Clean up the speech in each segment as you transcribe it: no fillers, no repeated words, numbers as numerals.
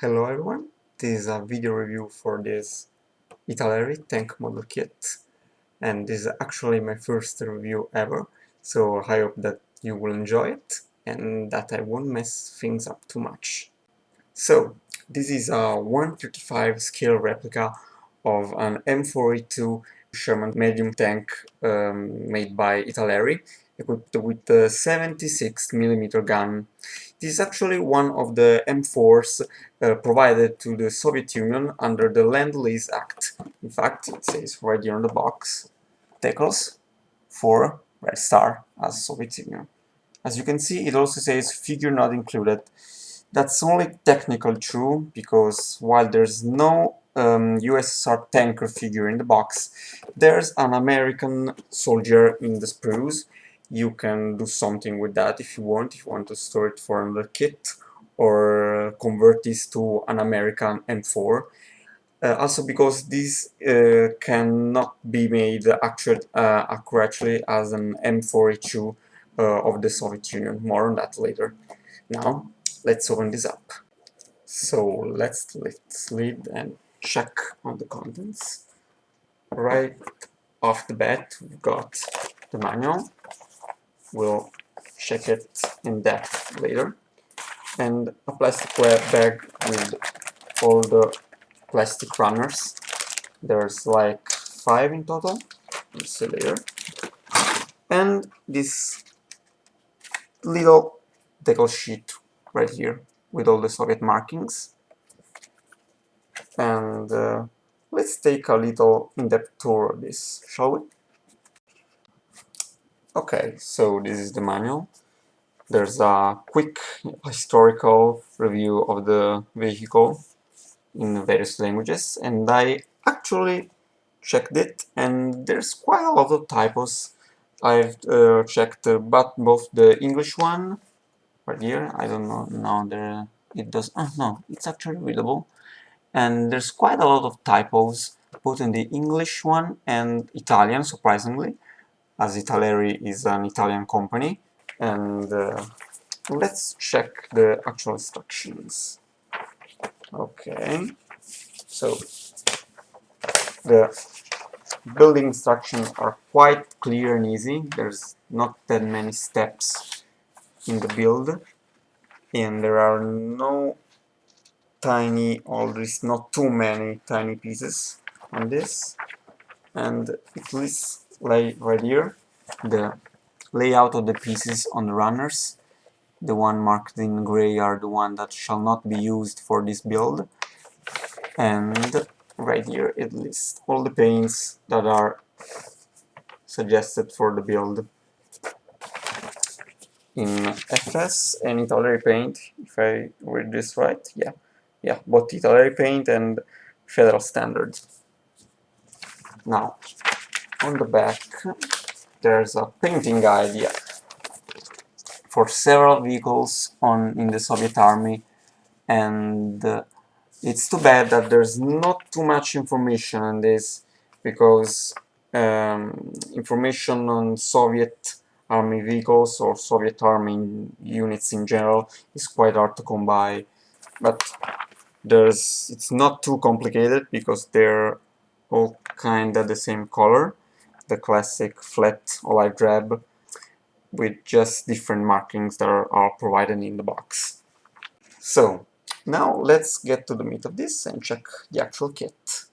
Hello everyone, this is a video review for this Italeri tank model kit, and this is actually my first review ever, so I hope that you will enjoy it and that I won't mess things up too much. So, this is a 155 scale replica of an M4A2 Sherman medium tank made by Italeri, equipped with a 76mm gun. This is actually one of the M4s provided to the Soviet Union under the Lend-lease Act. In fact, it says right here on the box, Decals for Red Star as Soviet Union. As you can see, it also says figure not included. That's only technically true, because while there's no USSR tanker figure in the box, there's an American soldier in the sprues. You can do something with that if you want to store it for another kit, or convert this to an American M4. Also because this cannot be made accurately as an M4A2 of the Soviet Union. More on that later. Now, let's open this up. So let's lift this lid and check on the contents. Right off the bat, we've got the manual. We'll check it in depth later. And a plastic bag with all the plastic runners. There's like 5 in total. We'll see later. And this little decal sheet right here with all the Soviet markings. And let's take a little in-depth tour of this, shall we? Okay, so this is the manual. There's a quick historical review of the vehicle in various languages, and I actually checked it, and there's quite a lot of typos. I've checked both the English one right here. I don't know now there it does. Oh no, it's actually readable. And there's quite a lot of typos, both in the English one and Italian, surprisingly, as Italeri is an Italian company. And let's check the actual instructions. Okay, so the building instructions are quite clear and easy. There's not that many steps in the build, and there are no tiny, or at least not too many tiny pieces on this. And it lists right here the layout of the pieces on the runners. The one marked in gray are the one that shall not be used for this build. And right here it lists all the paints that are suggested for the build. In FS and Italeri paint, if I read this right, yeah, both Italeri paint and Federal Standard. Now, on the back, there's a painting guide for several vehicles in the Soviet Army, and it's too bad that there's not too much information on this, because information on Soviet Army vehicles or Soviet Army units in general is quite hard to come by. But it's not too complicated, because they're all kind of the same color, the classic flat olive drab, with just different markings that are provided in the box. So now let's get to the meat of this and check the actual kit.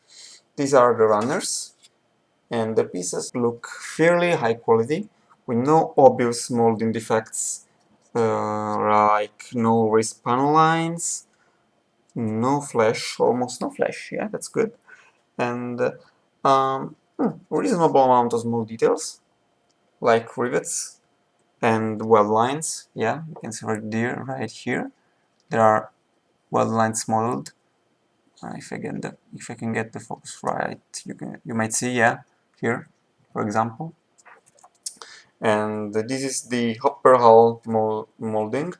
These are the runners, and the pieces look fairly high quality, with no obvious molding defects, like no raised panel lines, no flash, almost no flash, yeah, that's good, and reasonable amount of small details, like rivets and weld lines. Yeah, you can see right here, there are weld lines modeled. If I can get the focus right, you might see, yeah, here, for example. And this is the upper hull molding.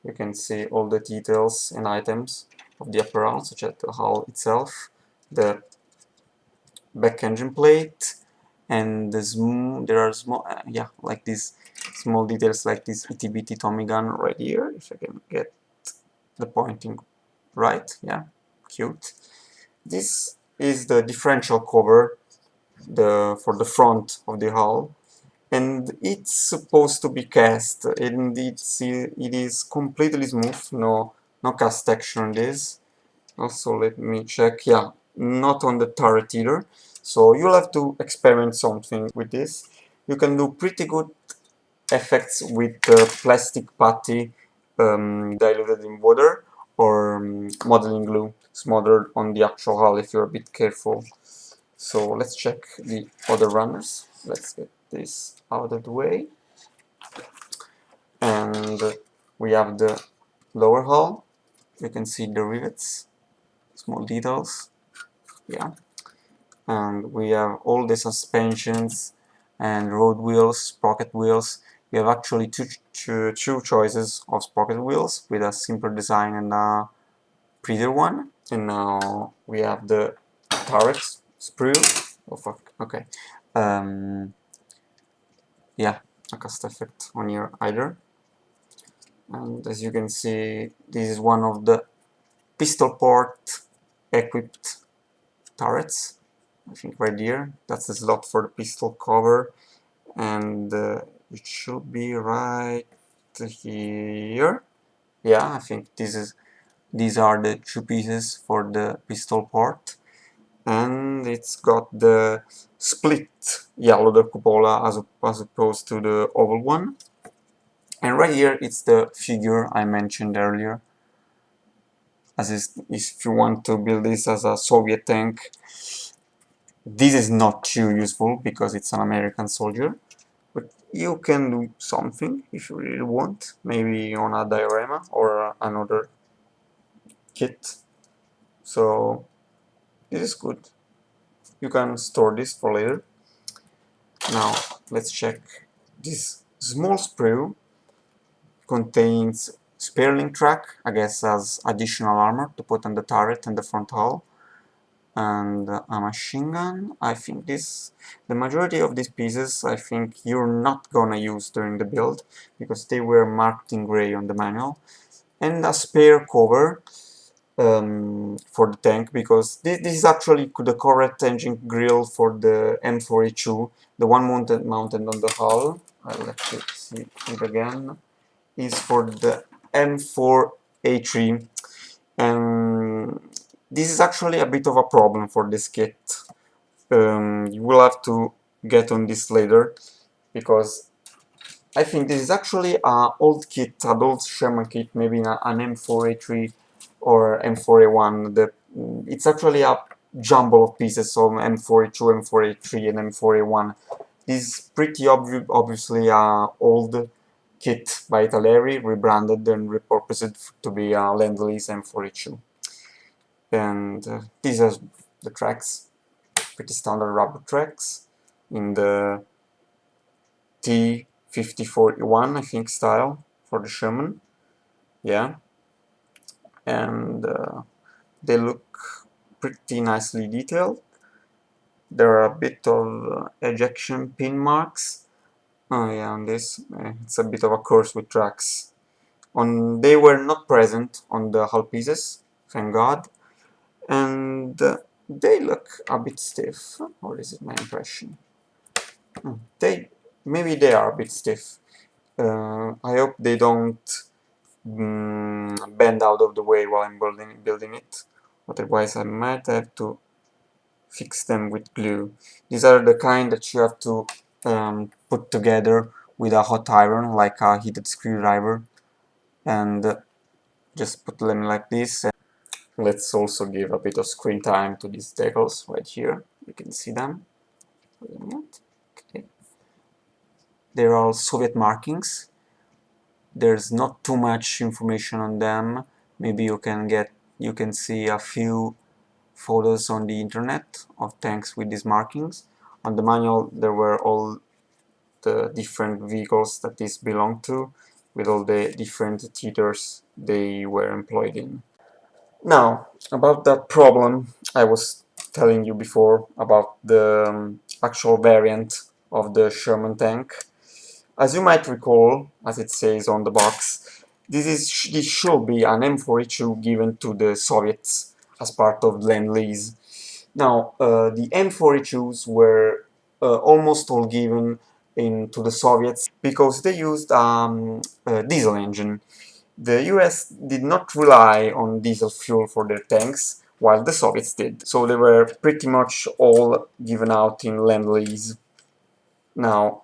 You can see all the details and items of the upper hull, such as the hull itself, the back engine plate, and there are small, like these small details, like this itty bitty Tommy gun right here. If I can get the pointing right? Yeah, cute. This is the differential cover for the front of the hull, and it's supposed to be cast, and it is completely smooth, no cast texture on this. Also, let me check, yeah, not on the turret either, so you'll have to experiment something with this. You can do pretty good effects with plastic putty diluted in water, or modeling glue smothered on the actual hull if you're a bit careful. So let's check the other runners. Let's get this out of the way. And we have the lower hull. You can see the rivets, small details. Yeah. And we have all the suspensions and road wheels, sprocket wheels. We have actually two choices of sprocket wheels with a simpler design and a prettier one. And now we have the turret sprue. Oh fuck, okay. Yeah, a cast effect on your either. And as you can see, this is one of the pistol port equipped turrets. I think right here, that's the slot for the pistol cover, and it should be right here. Yeah, I think these are the two pieces for the pistol port, and it's got the split yellow cupola as opposed to the oval one. And right here it's the figure I mentioned earlier. As is, if you want to build this as a Soviet tank, this is not too useful because it's an American soldier. But you can do something if you really want, maybe on a diorama or another kit. So this is good. You can store this for later. Now let's check. This small sprue contains Spearling track, I guess as additional armor to put on the turret and the front hull, and a machine gun. I think the majority of these pieces I think you're not gonna use during the build because they were marked in gray on the manual, and a spare cover for the tank, because this is actually the correct engine grill for the M4A2, the one mounted on the hull. I'll let you see it again. Is for the M4A3, and this is actually a bit of a problem for this kit. You will have to get on this later, because I think this is actually an old kit, an old Sherman kit, maybe an M4A3 or M4A1. It's actually a jumble of pieces of M4A2, M4A3 and M4A1. This is pretty obviously an old kit by Italeri, rebranded and repurposed to be a Lend-lease M4A2. And these are the tracks, pretty standard rubber tracks in the T5041, I think, style for the Sherman. Yeah, and they look pretty nicely detailed. There are a bit of ejection pin marks. Oh yeah, on this, it's a bit of a curse with tracks. They were not present on the hull pieces, thank God, and they look a bit stiff, or is it my impression? Maybe they are a bit stiff. I hope they don't bend out of the way while I'm building it. Otherwise, I might have to fix them with glue. These are the kind that you have to put together with a hot iron, like a heated screwdriver, and just put them like this. Let's also give a bit of screen time to these decals right here. You can see them. Okay. They're all Soviet markings. There's not too much information on them. Maybe you can see a few photos on the internet of tanks with these markings. On the manual there were all the different vehicles that this belonged to, with all the different theaters they were employed in. Now, about that problem I was telling you before about the actual variant of the Sherman tank. As you might recall, as it says on the box, This should be an M4A2 given to the Soviets as part of Lend-lease. Now, the M4A2s were almost all given to the Soviets because they used a diesel engine. The US did not rely on diesel fuel for their tanks, while the Soviets did. So they were pretty much all given out in Lend-lease. Now,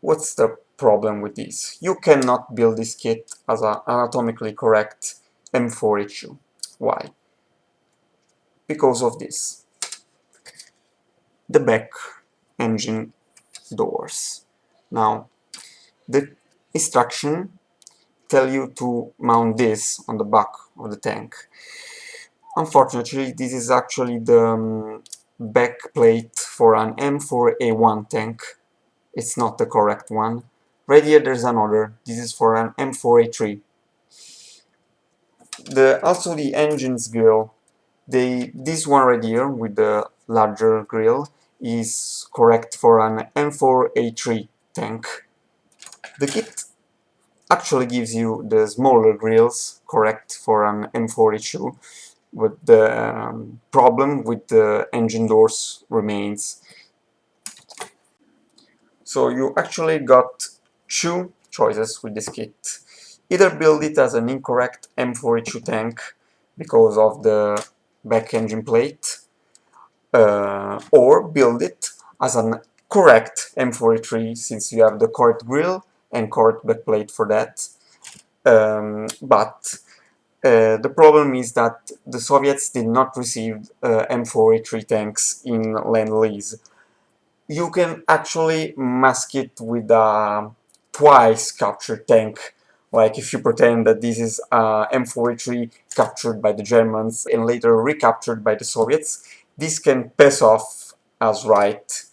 what's the problem with this? You cannot build this kit as an anatomically correct M4A2. Why? Because of this. The back engine doors. Now, the instruction tell you to mount this on the back of the tank. Unfortunately, this is actually the back plate for an M4A1 tank. It's not the correct one. Right here there's another. This is for an M4A3. Also the engine's grill. This one right here with the larger grill is correct for an M4A3 tank. The kit actually gives you the smaller grills correct for an M4A2, but the problem with the engine doors remains. So you actually got two choices with this kit. Either build it as an incorrect M4A2 tank because of the back engine plate, or build it as an correct M4A3 since you have the correct grill and correct backplate for that. But the problem is that the Soviets did not receive M4A3 tanks in Lend-lease. You can actually mask it with a twice captured tank. Like if you pretend that this is M4A3 captured by the Germans and later recaptured by the Soviets, this can pass off as right,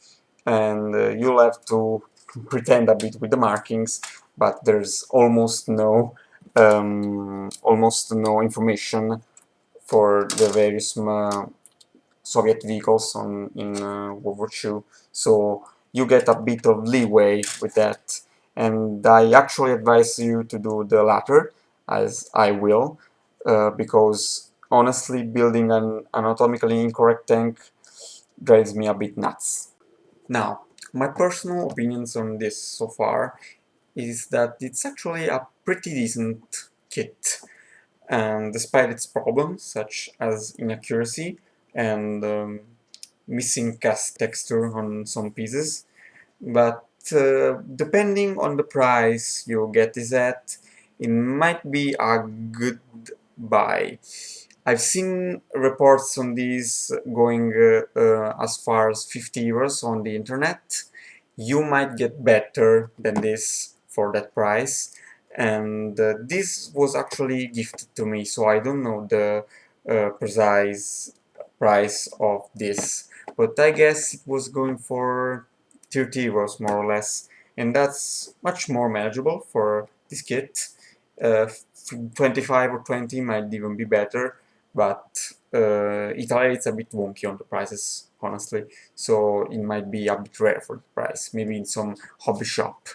and you'll have to pretend a bit with the markings, but there's almost no information for the various Soviet vehicles in World War II, so you get a bit of leeway with that. And I actually advise you to do the latter, as I will, because honestly, building an anatomically incorrect tank drives me a bit nuts. Now, my personal opinions on this so far is that it's actually a pretty decent kit, and despite its problems such as inaccuracy and missing cast texture on some pieces, but depending on the price you get this at, it might be a good buy. I've seen reports on these going as far as 50 euros on the internet. You might get better than this for that price, and this was actually gifted to me, so I don't know the precise price of this, but I guess it was going for 30 euros more or less, and that's much more manageable for this kit. 25 or 20 might even be better, but Italy is a bit wonky on the prices, honestly, so it might be a bit rare for the price, maybe in some hobby shop.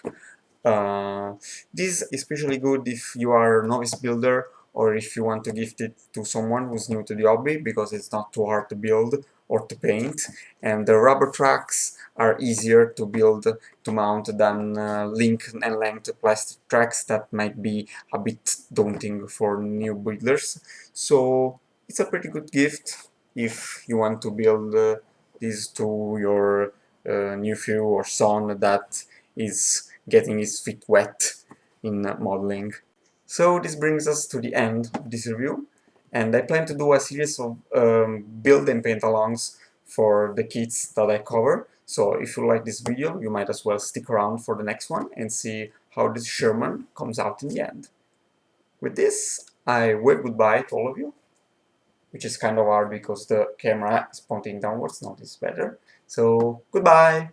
This is especially good if you are a novice builder or if you want to gift it to someone who's new to the hobby, because it's not too hard to build or to paint, and the rubber tracks are easier to build to mount than link and length plastic tracks that might be a bit daunting for new builders. So it's a pretty good gift if you want to build this to your nephew or son that is getting his feet wet in modeling. So this brings us to the end of this review, and I plan to do a series of build and paint alongs for the kits that I cover. So if you like this video, you might as well stick around for the next one and see how this Sherman comes out in the end. With this, I wave goodbye to all of you, which is kind of hard because the camera is pointing downwards, now this is better. So goodbye!